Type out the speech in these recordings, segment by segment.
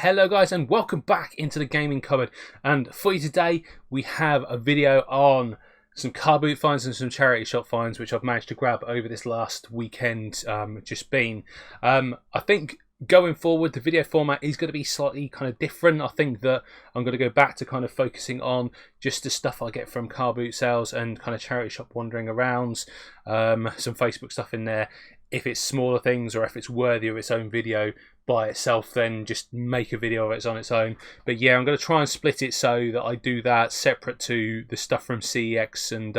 Hello guys and welcome back into the gaming cupboard, and for you today we have a video on some car boot finds and some charity shop finds which I've managed to grab over this last weekend just been. I think going forward the video format is going to be slightly kind of different. I think that I'm going to go back to kind of focusing on just the stuff I get from car boot sales and kind of charity shop wandering arounds, some Facebook stuff in there. If it's smaller things or if it's worthy of its own video by itself, then just make a video of it on its own. But yeah, I'm going to try and split it so that I do that separate to the stuff from CEX and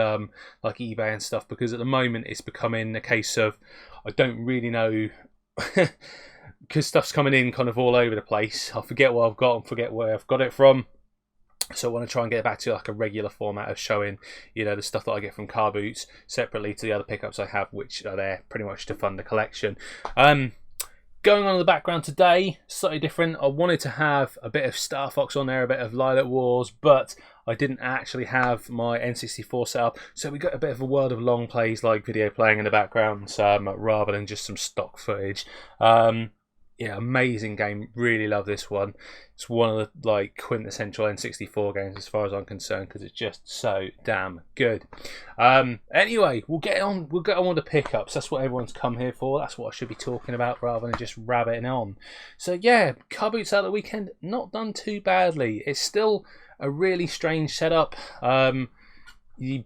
like eBay and stuff, because at the moment it's becoming a case of I don't really know because stuff's coming in kind of all over the place. I forget what I've got and forget where I've got it from. So I want to try and get back to like a regular format of showing, you know, the stuff that I get from Carboots separately to the other pickups I have, which are there pretty much to fund the collection. Going on in the background today, slightly different. I wanted to have a bit of Star Fox on there, a bit of Lilac Wars, but I didn't actually have my N64 set up, so we got a bit of a World of Long Plays like video playing in the background, rather than just some stock footage. Yeah, amazing game. Really love this one. It's one of the like quintessential N64 games as far as I'm concerned, because it's just so damn good. Anyway, we'll get on with the pickups. That's what everyone's come here for. That's what I should be talking about rather than just rabbiting on. So yeah, car boots out the weekend, not done too badly. It's still a really strange setup. The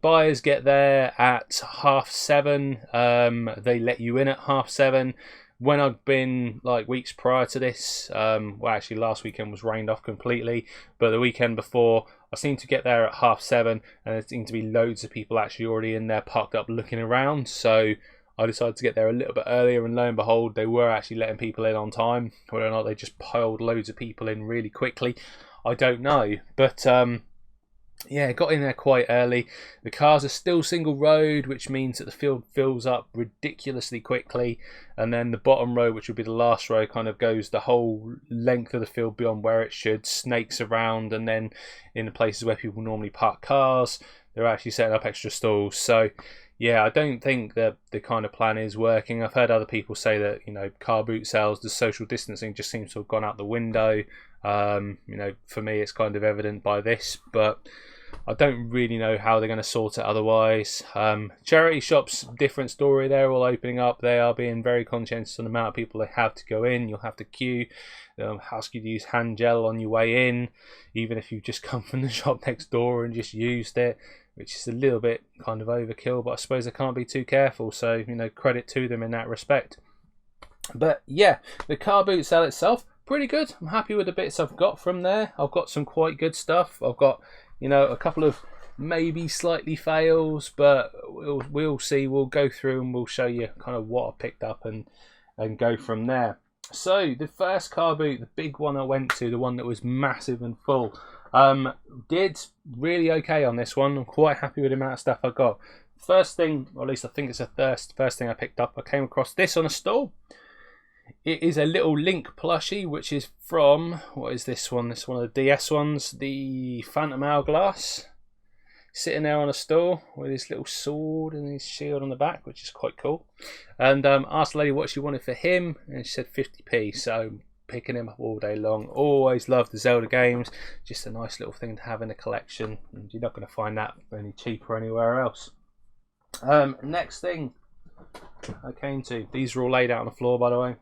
buyers get there at 7:30. They let you in at 7:30. When I'd been like weeks prior to this, well actually last weekend was rained off completely, but the weekend before I seemed to get there at 7:30 and there seemed to be loads of people actually already in there parked up looking around, so I decided to get there a little bit earlier, and lo and behold they were actually letting people in on time. Whether or not they just piled loads of people in really quickly, I don't know, but yeah, got in there quite early. The cars are still single road, which means that the field fills up ridiculously quickly, and then the bottom row, which would be the last row, kind of goes the whole length of the field beyond where it should, snakes around, and then in the places where people normally park cars, they're actually setting up extra stalls. So yeah, I don't think that the kind of plan is working. I've heard other people say that, you know, car boot sales, the social distancing just seems to have gone out the window. You know, for me it's kind of evident by this, but I don't really know how they're going to sort it otherwise. Charity shops, different story. They're all opening up. They are being very conscientious on the amount of people they have to go in. You'll have to queue. They'll ask you to use hand gel on your way in, even if you've just come from the shop next door and just used it, which is a little bit kind of overkill, but I suppose they can't be too careful, so, you know, credit to them in that respect. But yeah, the car boot sale itself, pretty good. I'm happy with the bits I've got from there. I've got some quite good stuff. I've got, you know, a couple of maybe slightly fails, but we'll see. We'll go through and we'll show you kind of what I picked up and go from there. So the first car boot, the big one I went to, the one that was massive and full, did really okay on this one. I'm quite happy with the amount of stuff I got. First thing, or at least I think it's the first thing I picked up, I came across this on a stall. It is a little Link plushie, which is from, what is this one? This one of the DS ones, the Phantom Hourglass. Sitting there on a stall with his little sword and his shield on the back, which is quite cool. And asked the lady what she wanted for him, and she said 50p, so picking him up all day long. Always loved the Zelda games, just a nice little thing to have in a collection, and you're not going to find that any cheaper anywhere else. Next thing I came to, these are all laid out on the floor, by the way,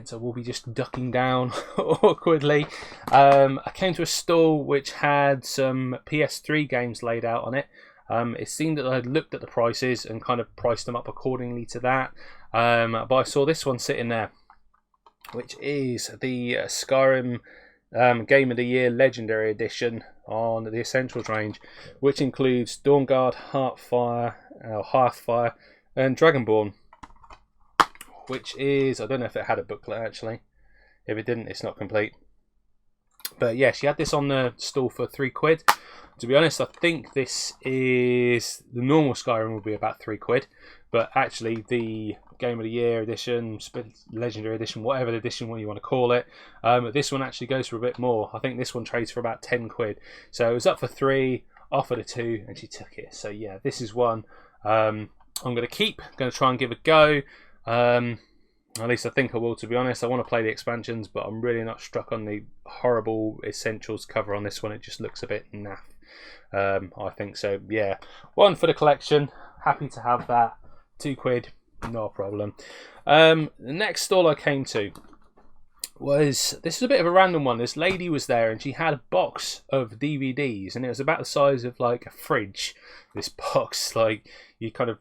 so we'll be just ducking down awkwardly. I came to a stall which had some Ps3 games laid out on it. It seemed that I had looked at the prices and kind of priced them up accordingly to that, but I saw this one sitting there, which is the Skyrim Game of the Year Legendary Edition on the Essentials range, which includes Dawnguard, Hearthfire and Dragonborn, which is, I don't know if it had a booklet actually. If it didn't, it's not complete. But yeah, she had this on the stall for £3. To be honest, I think this is, the normal Skyrim will be about £3, but actually the Game of the Year edition, Legendary edition, whatever the edition you want to call it, this one actually goes for a bit more. I think this one trades for about £10. So it was up for 3, offered a 2, and she took it. So yeah, this is one I'm going to keep, going to try and give a go. At least I think I will, to be honest. I want to play the expansions, but I'm really not struck on the horrible Essentials cover on this one. It just looks a bit naff. I think so. Yeah, one for the collection. Happy to have that. £2, no problem. The next stall I came to was, this is a bit of a random one. This lady was there and she had a box of DVDs, and it was about the size of like a fridge. This box, like, you kind of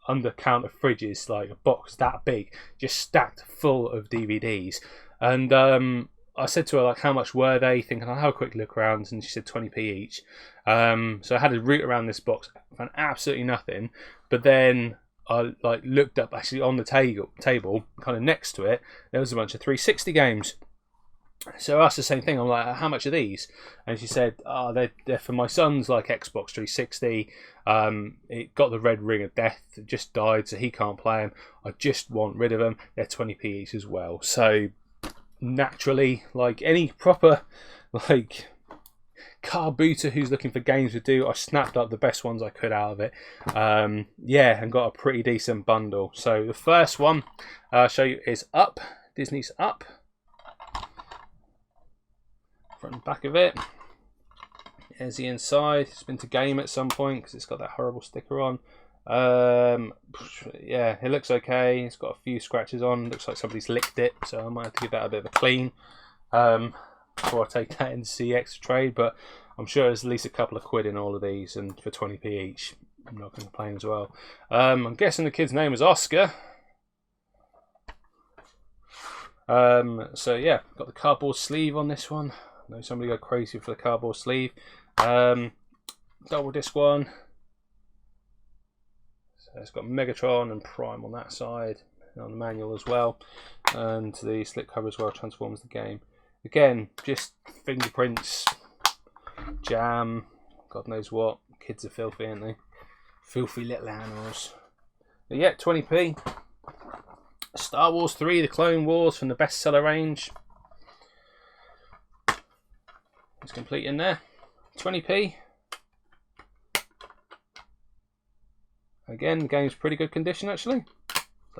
under counter fridges, like a box that big, just stacked full of DVDs. And I said to her, like, how much were they? Thinking I'll have a quick look around, and she said 20p each. So I had to root around this box, found absolutely nothing. But then I like looked up actually on the table, kind of next to it, there was a bunch of 360 games. So I asked the same thing. I'm like, how much are these? And she said, oh, they're for my son's like Xbox 360. It got the red ring of death. It just died, so he can't play them. I just want rid of them. They're 20p each as well. So naturally, like any proper like carbooter who's looking for games to do, I snapped up the best ones I could out of it. Yeah, and got a pretty decent bundle. So the first one I'll show you is Up. Disney's Up. Front and back of it. There's the inside. It's been to game at some point because it's got that horrible sticker on. Yeah, it looks okay. It's got a few scratches on. Looks like somebody's licked it, so I might have to give that a bit of a clean before I take that into CX trade. But I'm sure there's at least a couple of quid in all of these, and for 20p each, I'm not going to complain as well. I'm guessing the kid's name is Oscar. So yeah, got the cardboard sleeve on this one. I know somebody go crazy for the cardboard sleeve. Double disc one. So it's got Megatron and Prime on that side, and on the manual as well, and the slip cover as well transforms the game. Again, just fingerprints, jam, God knows what. Kids are filthy, aren't they? Filthy little animals. But yeah, 20p. Star Wars 3, The Clone Wars from the bestseller range. It's complete in there. 20p. Again, the game's pretty good condition actually.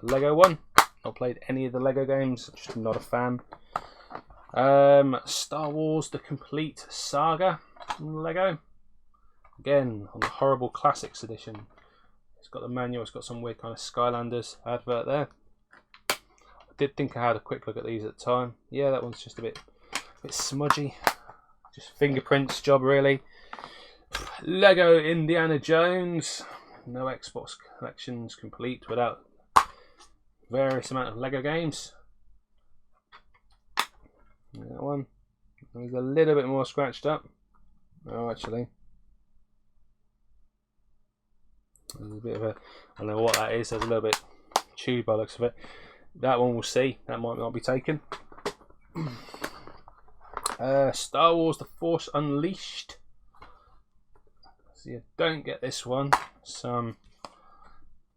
The Lego one. Not played any of the Lego games, just not a fan. Star Wars The Complete Saga from Lego. Again, on the horrible classics edition. It's got the manual, it's got some weird kind of Skylanders advert there. I did think I had a quick look at these at the time. Yeah, that one's just a bit smudgy. Just fingerprints job really. Lego Indiana Jones. No Xbox collections complete without various amount of Lego games. That one. It's a little bit more scratched up. Oh, actually. There's a bit of a, I don't know what that is. There's a little bit chewed by the looks of it. That one we'll see. That might not be taken. Star Wars The Force Unleashed. So you don't get this one. What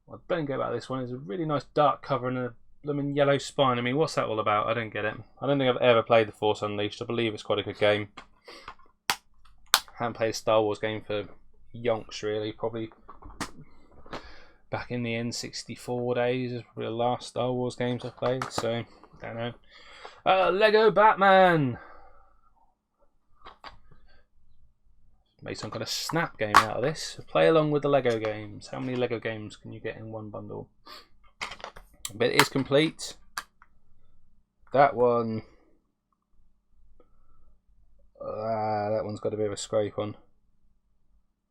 I don't get about this one is a really nice dark cover and a blooming yellow spine. I mean, what's that all about? I don't get it. I don't think I've ever played The Force Unleashed. I believe it's quite a good game. Haven't played a Star Wars game for yonks really. Probably back in the N64 days is probably the last Star Wars games I've played. So, don't know. Lego Batman. Made some kind of snap game out of this. Play along with the Lego games. How many Lego games can you get in one bundle? But it is complete. That one. That one's got a bit of a scrape on.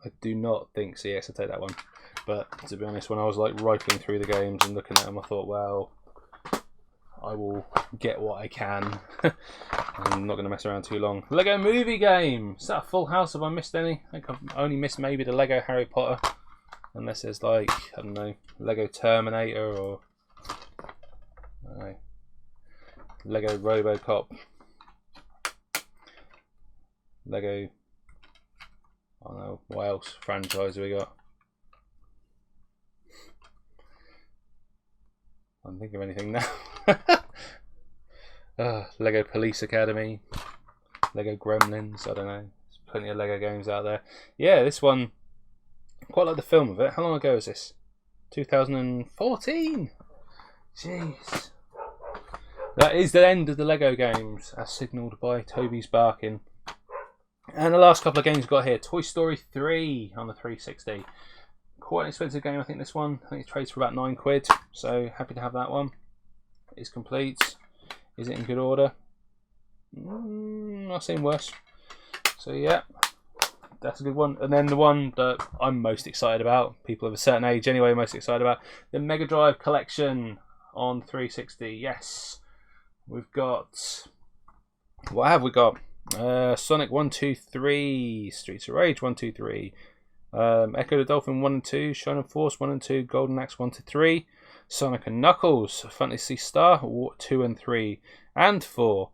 I do not think so. Yes, I'll take that one. But to be honest, when I was like rifling through the games and looking at them, I thought, well, I will get what I can. I'm not going to mess around too long. Lego Movie Game. Is that a full house? Have I missed any? I think I've only missed maybe the Lego Harry Potter. Unless there's like, I don't know, Lego Terminator or I don't know, Lego Robocop. Lego, I don't know, what else franchise have we got? I don't think of anything now. Lego Police Academy, Lego Gremlins, I don't know. There's plenty of Lego games out there. Yeah, this one, quite like the film of it. How long ago is this? 2014? Jeez. that is the end of the Lego games, as signalled by Toby's barking. And the last couple of games we've got here, Toy Story 3 on the 360. Quite an expensive game, I think, this one. I think it trades for about £9, so happy to have that one. It's complete. Is it in good order? I've seen worse. So yeah, that's a good one. And then the one that I'm most excited about, people of a certain age anyway, most excited about, the Mega Drive Collection on 360. Yes, we've got... What have we got? Sonic 1, 2, 3, Streets of Rage 1, 2, 3, Echo the Dolphin 1 and 2, Shining Force 1 and 2, Golden Axe 1 to 3, Sonic and Knuckles, Fantasy Star 2 and 3, and 4,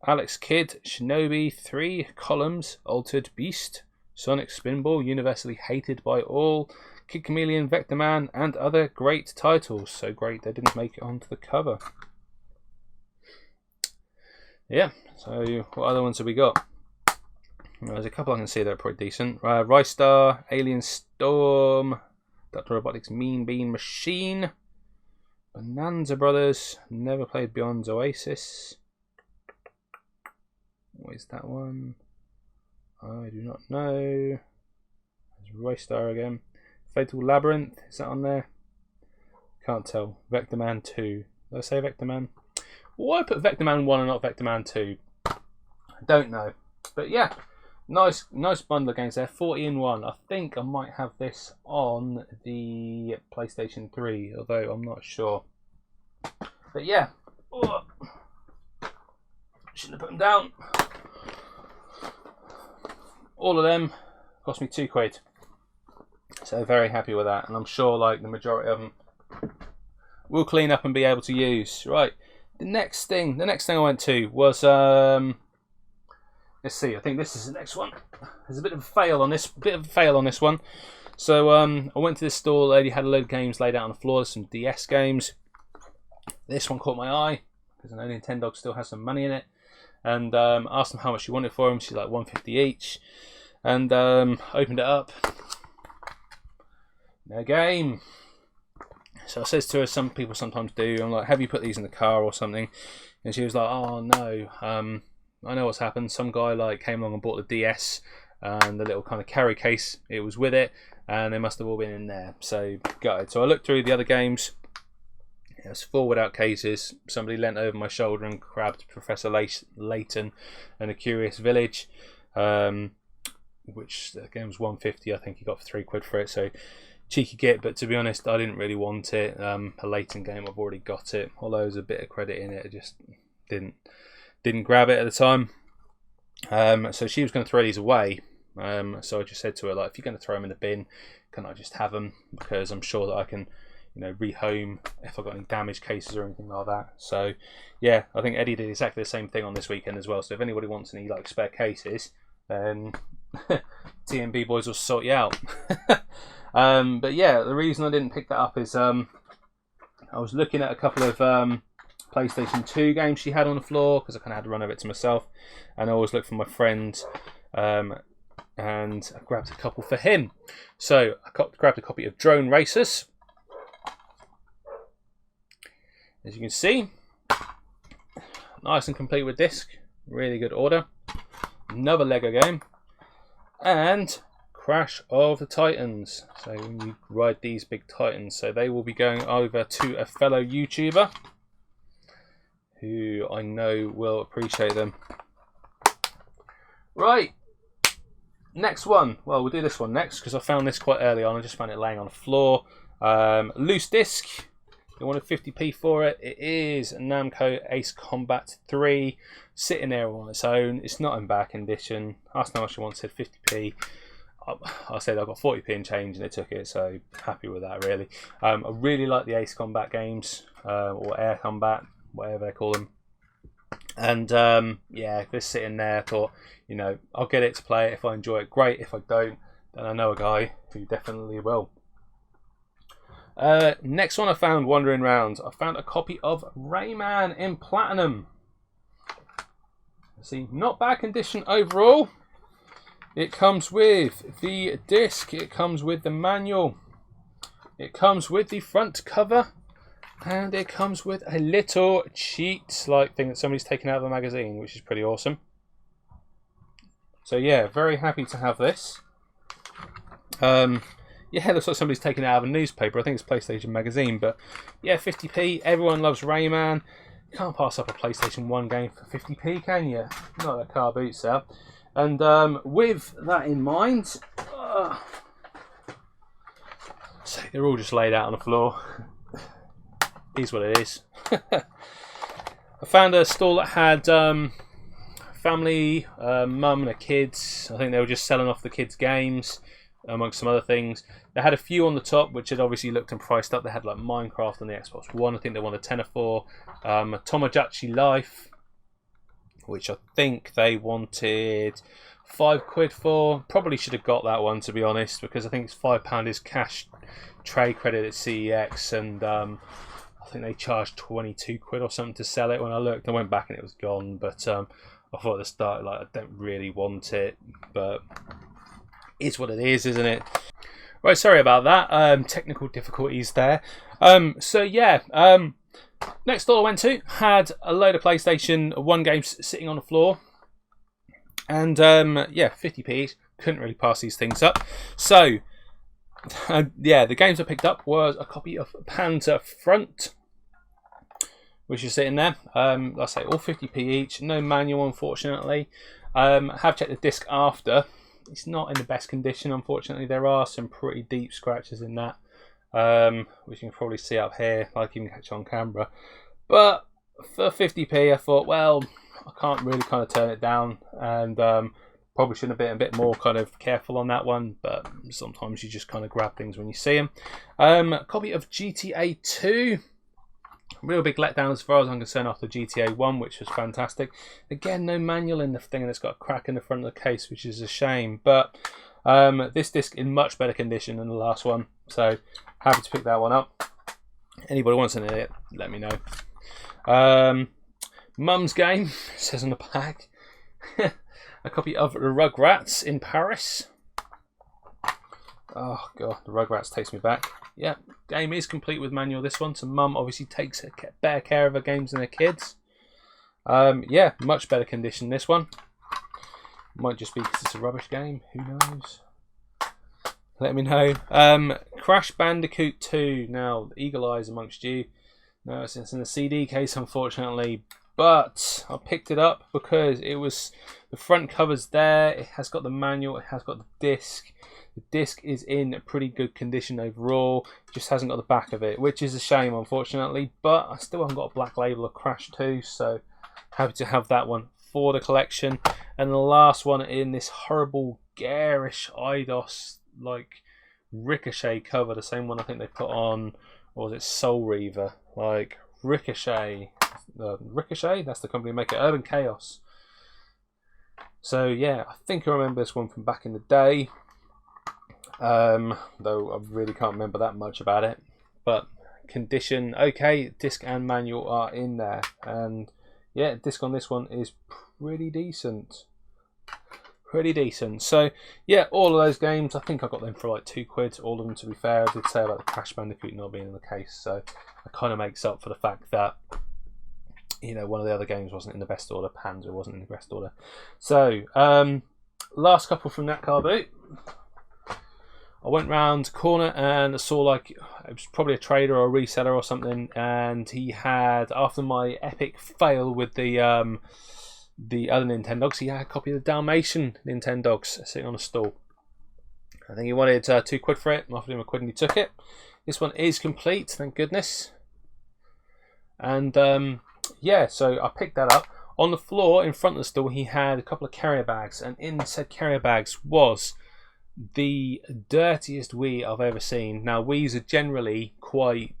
Alex Kidd, Shinobi 3, Columns, Altered Beast, Sonic Spinball, universally hated by all, Kid Chameleon, Vector Man, and other great titles. So great they didn't make it onto the cover. Yeah, so what other ones have we got? There's a couple I can see that are pretty decent. Rice Star, Alien Storm, Dr. Robotics Mean Bean Machine, Bonanza Brothers, never played Beyond's Oasis. What is that one? I do not know. There's Rice Star again. Fatal Labyrinth, is that on there? Can't tell. Vector Man 2. Did I say Vector Man? Why put Vector Man 1 and not Vector Man 2? I don't know. But yeah, nice bundle of games there. 40 in 1. I think I might have this on the PlayStation 3, although I'm not sure. But yeah. Oh. Shouldn't have put them down. All of them cost me £2. So very happy with that. And I'm sure like the majority of them will clean up and be able to use. Right. The next thing I went to was let's see, I think this is the next one. There's a bit of a fail on this one. So I went to this store, the lady had a load of games laid out on the floor, there's some DS games. This one caught my eye, because I know Nintendo still has some money in it. And asked them how much she wanted for them. She's like $150 each. And opened it up. No game. So I says to her, some people sometimes do, I'm like, have you put these in the car or something? And she was like, oh no, I know what's happened. Some guy like came along and bought the DS and the little kind of carry case, it was with it, and they must have all been in there. So gutted. So I looked through the other games. It was 4 without cases. Somebody leant over my shoulder and grabbed Professor Layton and A Curious Village, which again was $150. I think he got £3 for it. So cheeky git, but to be honest, I didn't really want it. A Layton game, I've already got it. Although there's a bit of credit in it, I just didn't grab it at the time. So she was going to throw these away. So I just said to her, like, if you're going to throw them in the bin, can I just have them? Because I'm sure that I can, rehome if I've got any damaged cases or anything like that. So yeah, I think Eddie did exactly the same thing on this weekend as well. So if anybody wants any like spare cases, then TMB boys will sort you out. But yeah, the reason I didn't pick that up is I was looking at a couple of PlayStation 2 games she had on the floor, because I kind of had to run over it to myself, and I always look for my friend, and I grabbed a couple for him. So I grabbed a copy of Drone Racers. As you can see, nice and complete with disc, really good order. Another Lego game, and Crash of the Titans. So when you ride these big Titans, so they will be going over to a fellow YouTuber who I know will appreciate them. Right, next one. Well, we'll do this one next because I found this quite early on. I just found it laying on the floor. Loose disc. You wanted 50p for it. It is Namco Ace Combat 3, sitting there on its own. It's not in bad condition. Asked how much you wanted, 50p. I said I got 40p in change and they took it, so happy with that really. I really like the Ace Combat games, or Air Combat, whatever they call them. And yeah, this sitting there, I thought, I'll get it to play it. If I enjoy it, great. If I don't, then I know a guy who definitely will. Next one I found wandering around, I found a copy of Rayman in Platinum. See, not bad condition overall. It comes with the disc, it comes with the manual, it comes with the front cover, And it comes with a little cheat-like thing that somebody's taken out of a magazine, which is pretty awesome. So yeah, very happy to have this. Yeah, it looks like somebody's taken it out of a newspaper. I think it's PlayStation Magazine, but yeah, 50p. Everyone loves Rayman. You can't pass up a PlayStation 1 game for 50p, can you? Not a Carboots out. And with that in mind, so they're all just laid out on the floor. Is what it is. I found a stall that had family, mum and the kids. I think they were just selling off the kids' games, amongst some other things. They had a few on the top, which had obviously looked and priced up. They had like Minecraft on the Xbox One. I think they wanted a tenner for. Tomodachi Life, which I think they wanted £5 for. Probably should have got that one, to be honest, because I think it's £5 is cash trade credit at CEX, and I think they charged £22 or something to sell it. When I looked, I went back and it was gone. But I thought at the start, like, I don't really want it, but it's what it is, isn't it? Right, sorry about that. Technical difficulties there. So yeah, next store I went to had a load of PlayStation 1 games sitting on the floor, and yeah, 50p each. Couldn't really pass these things up. So yeah, the games I picked up was a copy of Panzer Front, which is sitting there. Like I say, all 50p each. No manual, unfortunately. Have checked the disc after. It's not in the best condition, unfortunately. There are some pretty deep scratches in that, which you can probably see up here, like you can catch on camera. But for 50p, I thought, well, I can't really kind of turn it down, and probably should have been a bit more kind of careful on that one, but sometimes you just kind of grab things when you see them. Copy of GTA 2. Real big letdown as far as I'm concerned after GTA 1, which was fantastic. Again, no manual in the thing, and it's got a crack in the front of the case, which is a shame. But this disc in much better condition than the last one, so happy to pick that one up. Anybody wants it, let me know. Mum's Game, says on the back. A copy of Rugrats in Paris. Oh god, the Rugrats takes me back. Yeah, game is complete with manual, this one, so Mum obviously takes better care of her games than her kids. Yeah, much better condition this one. Might just be because it's a rubbish game, who knows? Let me know. Crash Bandicoot 2. Now, eagle eyes amongst you. No, it's in the CD case, unfortunately, but I picked it up because it was, the front cover's there, it has got the manual, it has got the disc. The disc is in pretty good condition overall, just hasn't got the back of it, which is a shame, unfortunately, but I still haven't got a black label of Crash 2, so happy to have that one for the collection. And the last one in this horrible garish IDOS like Ricochet cover, the same one I think they put on, or was it Soul Reaver, like Ricochet, that's the company who make it, Urban Chaos. So yeah, I think I remember this one from back in the day, though I really can't remember that much about it. But condition okay, disc and manual are in there, and yeah, disc on this one is pretty decent. So yeah, all of those games, I think I got them for like £2, all of them, to be fair. I did say about the Crash Bandicoot not being in the case, so it kind of makes up for the fact that, you know, one of the other games wasn't in the best order, Panzer wasn't in the best order. So last couple from that carboot. I went round the corner and I saw, like, it was probably a trader or a reseller or something, and he had, after my epic fail with the other Nintendogs, he had a copy of the Dalmatian Nintendogs sitting on a stall. I think he wanted £2 for it. I offered him £1 and he took it. This one is complete, thank goodness. And yeah, so I picked that up. On the floor in front of the stall, he had a couple of carrier bags, and in said carrier bags was the dirtiest Wii I've ever seen. Now, Wiis are generally quite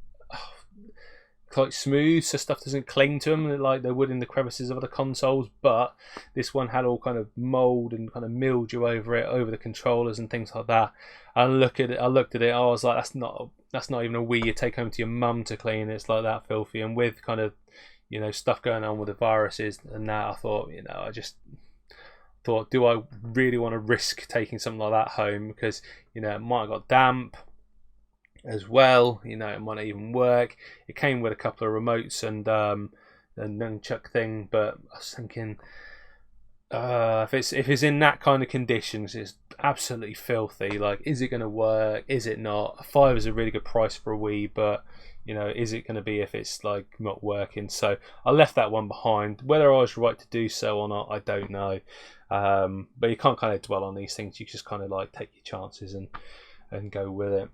smooth, so stuff doesn't cling to them like they would in the crevices of other consoles, but this one had all kind of mold and kind of mildew over it, over the controllers and things like that. I looked at it, I was like, that's not even a Wii you take home to your mum to clean. It's like that filthy. And with kind of, you know, stuff going on with the viruses and that, I thought, you know, I just thought, do I really want to risk taking something like that home? Because, you know, it might have got damp, as well. You know, it might not even work. It came with a couple of remotes and a nunchuck thing, but I was thinking, if it's in that kind of conditions, it's absolutely filthy. Like, is it going to work? Is it not? $5 is a really good price for a Wii, but you know, is it going to be if it's like not working? So I left that one behind. Whether I was right to do so or not, I don't know. But you can't kind of dwell on these things. You just kind of like take your chances and go with it.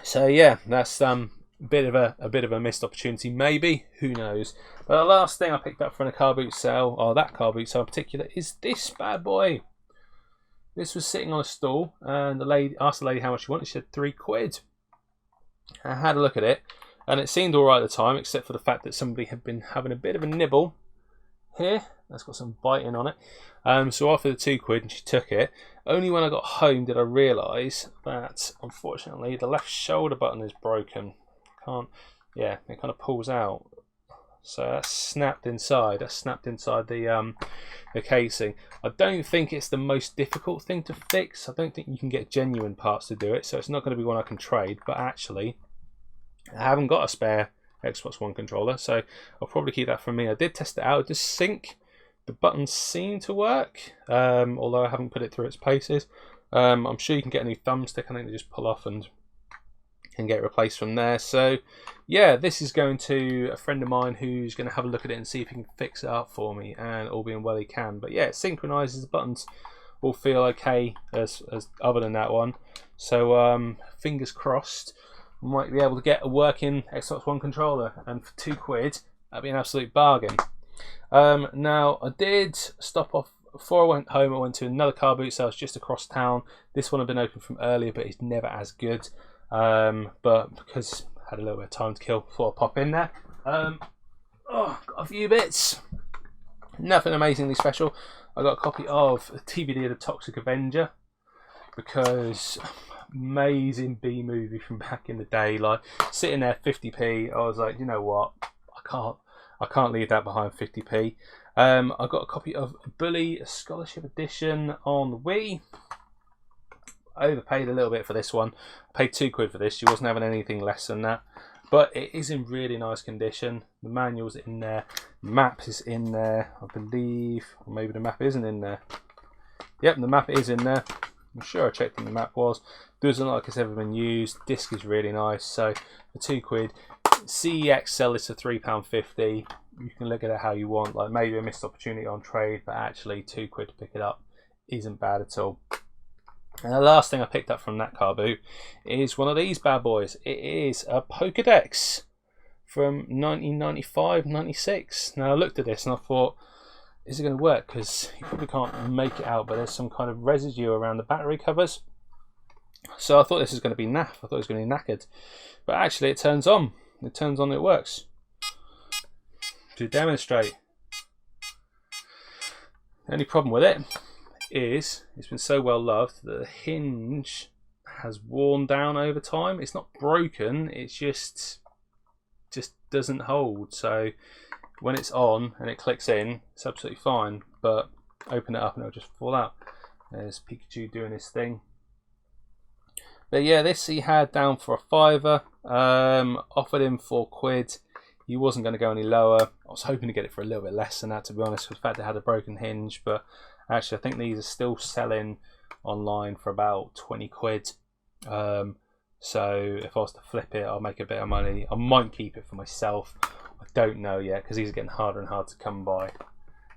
So yeah, that's a bit of a missed opportunity, maybe, who knows. But the last thing I picked up from a car boot sale, or that car boot sale in particular, is this bad boy. This was sitting on a stall, and the lady asked the lady how much she wanted. She said £3. I had a look at it, and it seemed alright at the time, except for the fact that somebody had been having a bit of a nibble here. That's got some biting on it. So I offered her £2 and she took it. Only when I got home did I realise that, unfortunately, the left shoulder button is broken. Yeah, it kind of pulls out. So that's snapped inside. That's snapped inside the casing. I don't think it's the most difficult thing to fix. I don't think you can get genuine parts to do it, so it's not going to be one I can trade. But actually, I haven't got a spare Xbox One controller, so I'll probably keep that for me. I did test it out. It does sync. The buttons seem to work, although I haven't put it through its paces. I'm sure you can get a new thumbstick. I think they just pull off and get replaced from there. So yeah, this is going to a friend of mine who's going to have a look at it and see if he can fix it up for me, and all being well he can. But yeah, it synchronizes. The buttons will feel okay as other than that one. So fingers crossed, we might be able to get a working Xbox One controller, and for £2 that'd be an absolute bargain. Now I did stop off before I went home. I went to another car boot sale just across town. This one had been open from earlier, but it's never as good. But because I had a little bit of time to kill, thought I'd pop in there. Got a few bits. Nothing amazingly special. I got a copy of a DVD of The Toxic Avenger, because amazing B movie from back in the day. Like, sitting there 50p, I was like, you know what, I can't leave that behind 50p. I got a copy of Bully Scholarship Edition on the Wii. I overpaid a little bit for this one. I paid £2 for this. She wasn't having anything less than that. But it is in really nice condition. The manual's in there. Map is in there, I believe. Or maybe the map isn't in there. Yep, the map is in there. I'm sure I checked when the map was. Doesn't look like it's ever been used. Disc is really nice. So for £2, CEX sell this for £3.50. You can look at it how you want. Like, maybe a missed opportunity on trade, but actually £2 to pick it up isn't bad at all. And the last thing I picked up from that car boot is one of these bad boys. It is a Pokédex from 1995-96. Now I looked at this and I thought, is it going to work? Because you probably can't make it out, but there's some kind of residue around the battery covers. So I thought this was going to be naff. I thought it was going to be knackered. But actually it turns on. It turns on, it works. To demonstrate. The only problem with it is it's been so well loved that the hinge has worn down over time. It's not broken, it's just doesn't hold. So when it's on and it clicks in, it's absolutely fine, but open it up and it'll just fall out. There's Pikachu doing his thing. But yeah, this he had down for a £5. Offered him £4. He wasn't going to go any lower. I was hoping to get it for a little bit less than that, to be honest, with the fact it had a broken hinge. But actually, I think these are still selling online for about £20. So if I was to flip it, I'll make a bit of money. I might keep it for myself. I don't know yet, because these are getting harder and harder to come by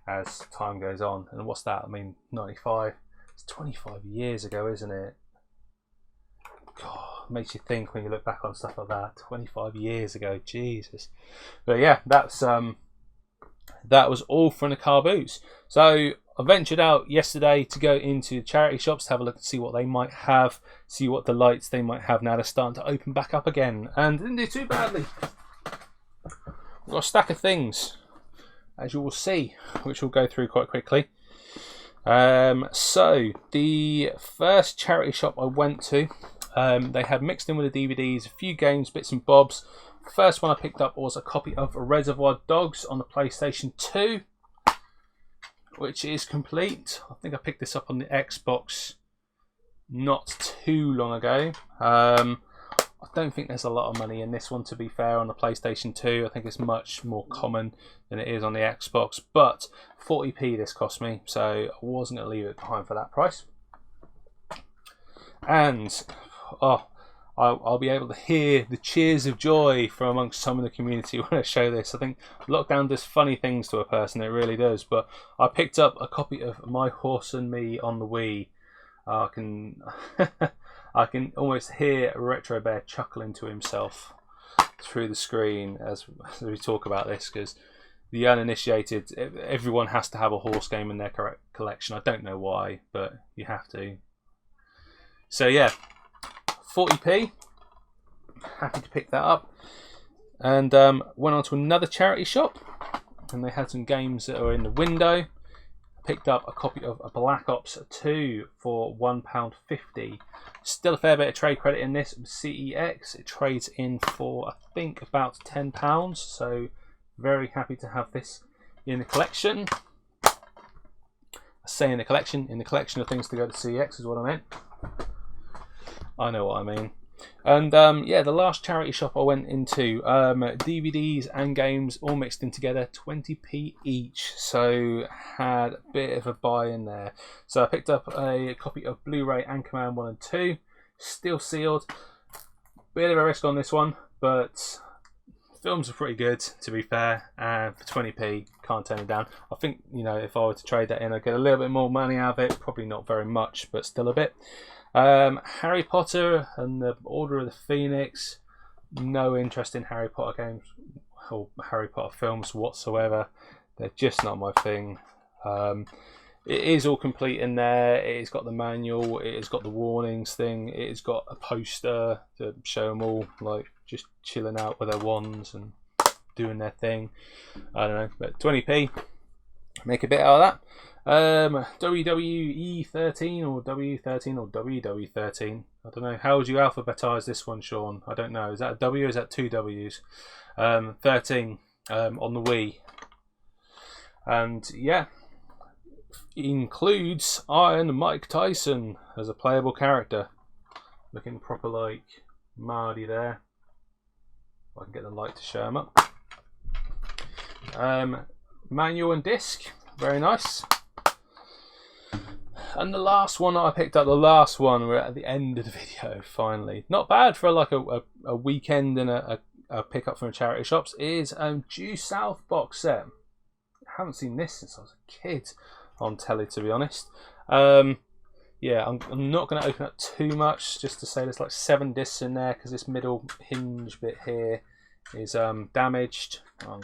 as time goes on. And what's that? I mean, 95. It's 25 years ago, isn't it? God, it makes you think when you look back on stuff like that. 25 years ago, Jesus. But yeah, that was all from the car boots. So I ventured out yesterday to go into charity shops to have a look and see what they might have, see what delights they might have now they're starting to open back up again, and didn't do too badly. We've got a stack of things, as you will see, which we'll go through quite quickly. So the first charity shop I went to, they had mixed in with the DVDs a few games, bits and bobs. First one I picked up was a copy of Reservoir Dogs on the PlayStation 2, which is complete. I think I picked this up on the Xbox not too long ago. I don't think there's a lot of money in this one, to be fair, on the PlayStation 2. I think it's much more common than it is on the Xbox. But 40p this cost me, so I wasn't going to leave it behind for that price. And I'll be able to hear the cheers of joy from amongst some of the community when I show this. I think lockdown does funny things to a person, it really does. But I picked up a copy of My Horse and Me on the Wii. I can I can almost hear Retro Bear chuckling to himself through the screen as we talk about this, because the uninitiated, everyone has to have a horse game in their collection. I don't know why, but you have to. So yeah, 40p, happy to pick that up. And went on to another charity shop, and they had some games that are in the window. Picked up a copy of Black Ops 2 for £1.50. Still a fair bit of trade credit in this. CEX, it trades in for I think about £10, so very happy to have this in the collection. I say in the collection of things to go to CEX is what I meant. I know what I mean. And yeah, the last charity shop I went into, DVDs and games all mixed in together, 20p each, so had a bit of a buy in there. So I picked up a copy of Blu-ray Anchorman 1 and 2, still sealed. Bit of a risk on this one, but films are pretty good, to be fair, and for 20p, can't turn it down. I think, you know, if I were to trade that in, I'd get a little bit more money out of it, probably not very much, but still a bit. Harry Potter and the Order of the Phoenix, no interest in Harry Potter games or Harry Potter films whatsoever. They're just not my thing. It is all complete in there. It's got the manual, it's got the warnings thing, it's got a poster to show them all like just chilling out with their wands and doing their thing. I don't know, but 20p, make a bit out of that. WWE 13 or W13 or WW13. I don't know. How would you alphabetize this one, Sean? I don't know. Is that a W or is that two W's? 13 on the Wii. And yeah, includes Iron Mike Tyson as a playable character. Looking proper like Marty there. If I can get the light to show him up. Manual and disc. Very nice. And the last one that I picked up, we're at the end of the video finally. Not bad for like a weekend and a pickup from charity shops, is Due South box set. I haven't seen this since I was a kid on telly, to be honest. Yeah, I'm not going to open up too much, just to say there's like 7 discs in there, because this middle hinge bit here is damaged. I'll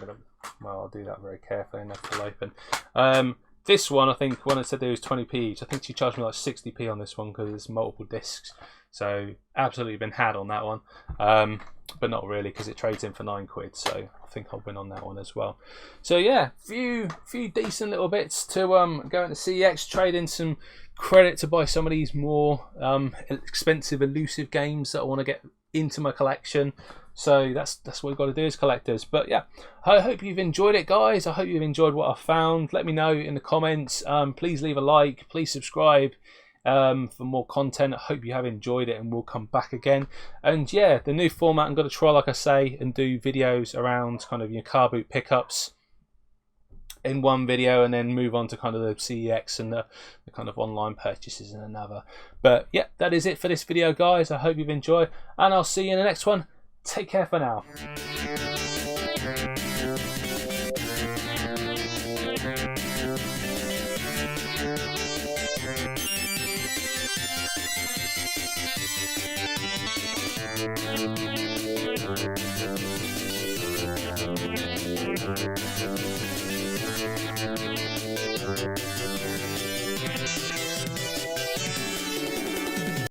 do that very carefully enough to open. This one, I think, when I said there was 20p each, I think she charged me like 60p on this one because there's multiple discs. So absolutely been had on that one, but not really, because it trades in for £9, so I think I'll win on that one as well. So yeah, few decent little bits to go into CEX, trade in some credit to buy some of these more expensive, elusive games that I want to get into my collection. So that's what we've got to do as collectors. But yeah, I hope you've enjoyed it, guys. I hope you've enjoyed what I found. Let me know in the comments. Please leave a like. Please subscribe for more content. I hope you have enjoyed it, and we'll come back again. And yeah, the new format, I'm going to try, like I say, and do videos around kind of your car boot pickups in one video, and then move on to kind of the CEX and the kind of online purchases in another. But yeah, that is it for this video, guys. I hope you've enjoyed, and I'll see you in the next one. Take care for now.